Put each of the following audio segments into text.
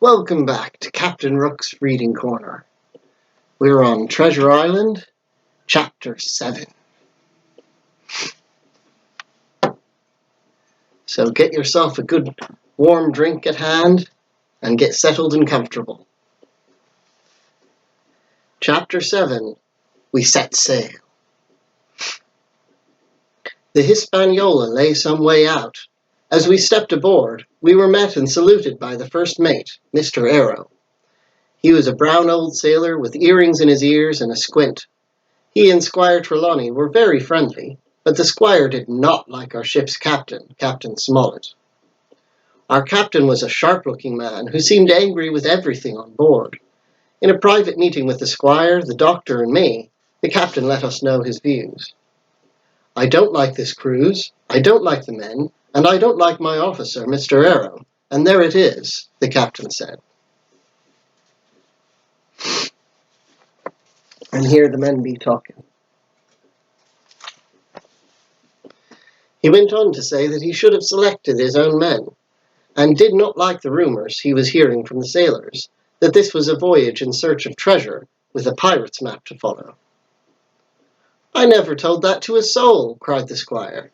Welcome back to Captain Rook's Reading Corner. We're on Treasure Island, Chapter 7. So get yourself a good warm drink at hand and get settled and comfortable. Chapter 7. We Set Sail. The Hispaniola lay some way out. As we stepped aboard, we were met and saluted by the first mate, Mr. Arrow. He was a brown old sailor with earrings in his ears and a squint. He and Squire Trelawney were very friendly, but the squire did not like our ship's captain, Captain Smollett. Our captain was a sharp-looking man who seemed angry with everything on board. In a private meeting with the squire, the doctor, and me, the captain let us know his views. "I don't like this cruise, I don't like the men, and I don't like my officer, Mr. Arrow, and there it is," the captain said. And here the men be talking. He went on to say that he should have selected his own men, and did not like the rumours he was hearing from the sailors, that this was a voyage in search of treasure, with a pirate's map to follow. "I never told that to a soul," cried the squire.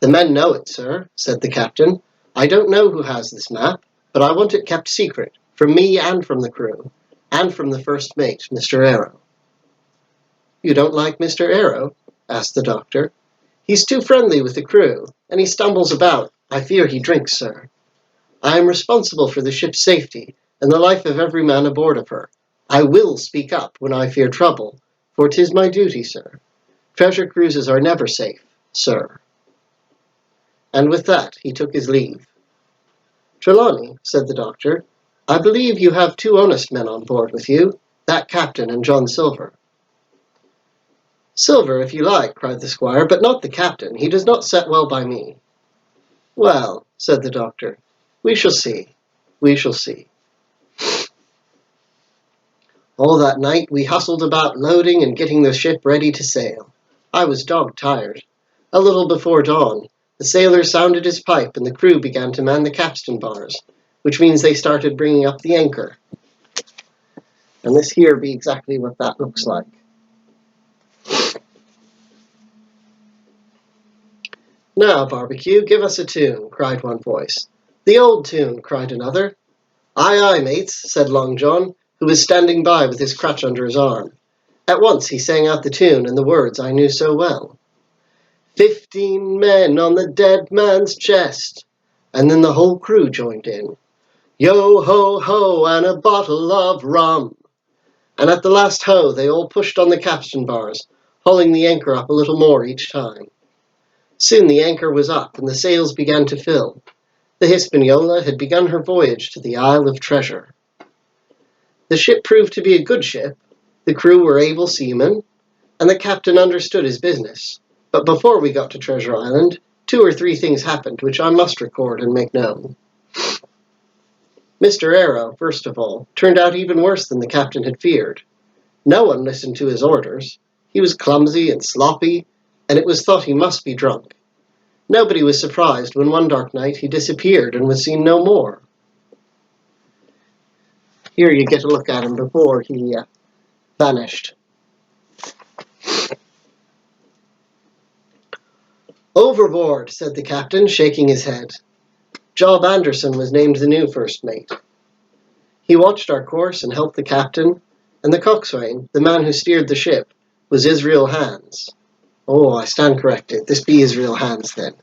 "The men know it, sir," said the captain. "I don't know who has this map, but I want it kept secret, from me and from the crew, and from the first mate, Mr. Arrow." "You don't like Mr. Arrow?" asked the doctor. "He's too friendly with the crew, and he stumbles about. I fear he drinks, sir. I am responsible for the ship's safety, and the life of every man aboard of her. I will speak up when I fear trouble, for 'tis my duty, sir. Treasure cruises are never safe, sir." And with that he took his leave. "Trelawney," said the doctor, "I believe you have two honest men on board with you, that captain and John Silver." "Silver, if you like," cried the squire, "but not the captain. He does not set well by me." "Well," said the doctor, "we shall see. We shall see." All that night we hustled about loading and getting the ship ready to sail. I was dog-tired. A little before dawn, the sailor sounded his pipe and the crew began to man the capstan bars, which means they started bringing up the anchor. And this here be exactly what that looks like. "Now, Barbecue, give us a tune," cried one voice. "The old tune," cried another. "Aye, aye, mates," said Long John, who was standing by with his crutch under his arm. At once he sang out the tune and the words I knew so well. 15 men on the dead man's chest. And then the whole crew joined in. "Yo ho ho, and a bottle of rum." And at the last ho they all pushed on the capstan bars, hauling the anchor up a little more each time. Soon the anchor was up and the sails began to fill. The Hispaniola had begun her voyage to the Isle of Treasure. The ship proved to be a good ship, the crew were able seamen, and the captain understood his business. But before we got to Treasure Island, 2 or 3 things happened which I must record and make known. Mr. Arrow, first of all, turned out even worse than the captain had feared. No one listened to his orders. He was clumsy and sloppy, and it was thought he must be drunk. Nobody was surprised when one dark night he disappeared and was seen no more. Here you get a look at him before he vanished. "Overboard," said the captain, shaking his head. Job Anderson was named the new first mate. He watched our course and helped the captain, and the coxswain, the man who steered the ship, was Israel Hands. Oh, I stand corrected. This be Israel Hands, then.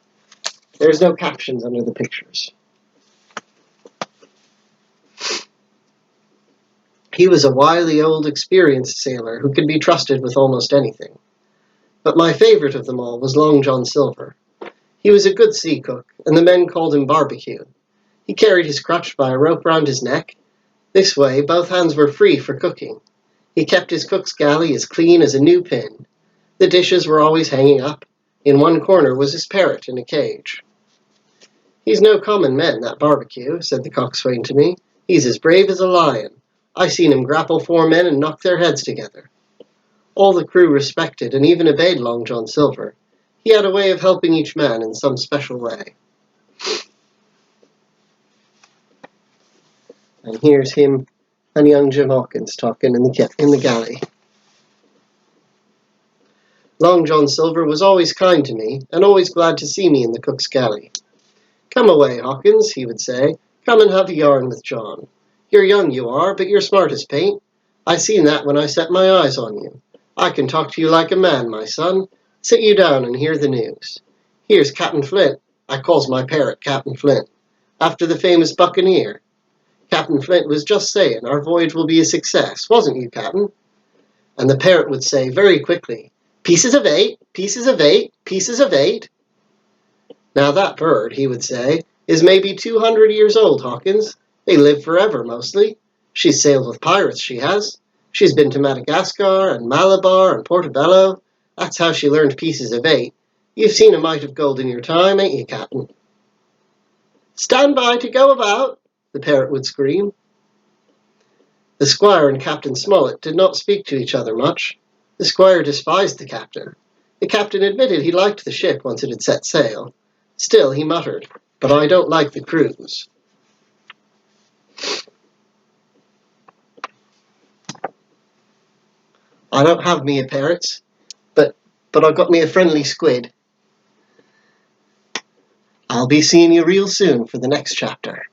There's no captions under the pictures. He was a wily old experienced sailor who could be trusted with almost anything. But my favourite of them all was Long John Silver. He was a good sea cook, and the men called him Barbecue. He carried his crutch by a rope round his neck. This way, both hands were free for cooking. He kept his cook's galley as clean as a new pin. The dishes were always hanging up. In one corner was his parrot in a cage. "He's no common man, that Barbecue," said the coxswain to me. "He's as brave as a lion. I seen him grapple 4 men and knock their heads together." All the crew respected and even obeyed Long John Silver. He had a way of helping each man in some special way. And here's him and young Jim Hawkins talking in the galley. Long John Silver was always kind to me, and always glad to see me in the cook's galley. "Come away, Hawkins," he would say. "Come and have a yarn with John. You're young, you are, but you're smart as paint. I seen that when I set my eyes on you. I can talk to you like a man, my son. Sit you down and hear the news. Here's Captain Flint. I calls my parrot Captain Flint, after the famous buccaneer. Captain Flint was just saying our voyage will be a success, wasn't you, Captain?" And the parrot would say very quickly, "Pieces of 8, pieces of 8, pieces of 8. "Now that bird," he would say, "is maybe 200 years old, Hawkins. They live forever, mostly. She's sailed with pirates, she has. She's been to Madagascar and Malabar and Portobello. That's how she learned pieces of 8. You've seen a mite of gold in your time, ain't you, Captain?" "Stand by to go about," the parrot would scream. The squire and Captain Smollett did not speak to each other much. The squire despised the captain. The captain admitted he liked the ship once it had set sail. Still, he muttered, "But I don't like the cruise." "I don't have me a parrots, but I've got me a friendly squid. I'll be seeing you real soon for the next chapter."